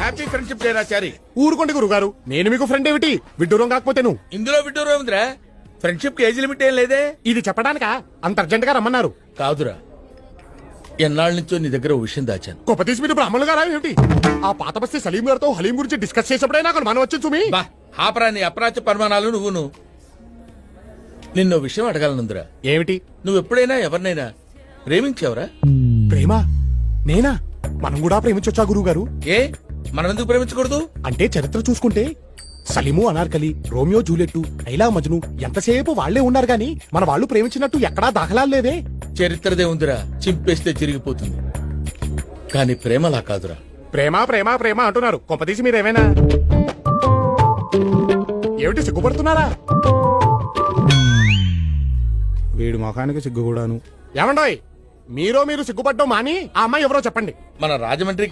Happy friendship day చారి. ఊరుకోండి గురుగారు, నేను మీకు ఫ్రెండ్ ఏమిటి? విడ్డూరం కాకపోతే నువ్వు. ఇందులో విడ్డూరం ఉందిరా, ఫ్రెండ్షిప్ కి ఏజ్ లిమిట్ ఏం లేదే. ఇది చెప్పడానికా అంత అర్జెంట్ గా రమ్మన్నారు? కాదురా, ఎన్నాళ్ళ నుంచో నీ దగ్గర ఓ విషయం దాచాను. గొప్పతీసి మీరు బ్రాహ్మణులు గారా ఏమిటి? ఆ పాత బస్తీ సలీం గారితో హలీం గురించి డిస్కస్ చేసేప్పుడే నాకు మనం వచ్చింది సుమి. బా ఆపరా నీ అప్రాచ్య పరిమాణాలు నువ్వును. నిన్నో విషయం అడగాలనుందిరా. ఏమిటి? నువ్వు ఎప్పుడైనా ఎవరినైనా ప్రేమించావురా? ప్రేమ? నేనా? మనం కూడా ప్రేమించొచ్చా గురువు గారు? ఏ మనం ఎందుకు ప్రేమించకూడదు? అంటే చరిత్ర చూసుకుంటే సలీము అనార్కలి, రోమియో జూలియట్, లైలా మజ్ను ఎంతసేపు వాళ్లే ఉన్నారు గాని మన వాళ్ళు ప్రేమించినట్టు ఎక్కడా దాఖలాలు లేదే. చరిత్రదే ఉందిరా, చింపేస్తే చిరిగిపోతుంది. కానీ ప్రేమలా కాదురా. ప్రేమ ప్రేమ ప్రేమ అంటున్నారు, కొంపదీసి మీరేమైనా ఏమిటి సిగ్గుపడుతున్నారా? వీడు మొఖానికి సిగ్గు కూడాను. ఏమండోయ్, మీరు సిగ్గుపడ్డం మాని ఆ అమ్మాయి ఎవరో చెప్పండి. మన రాజమండ్రి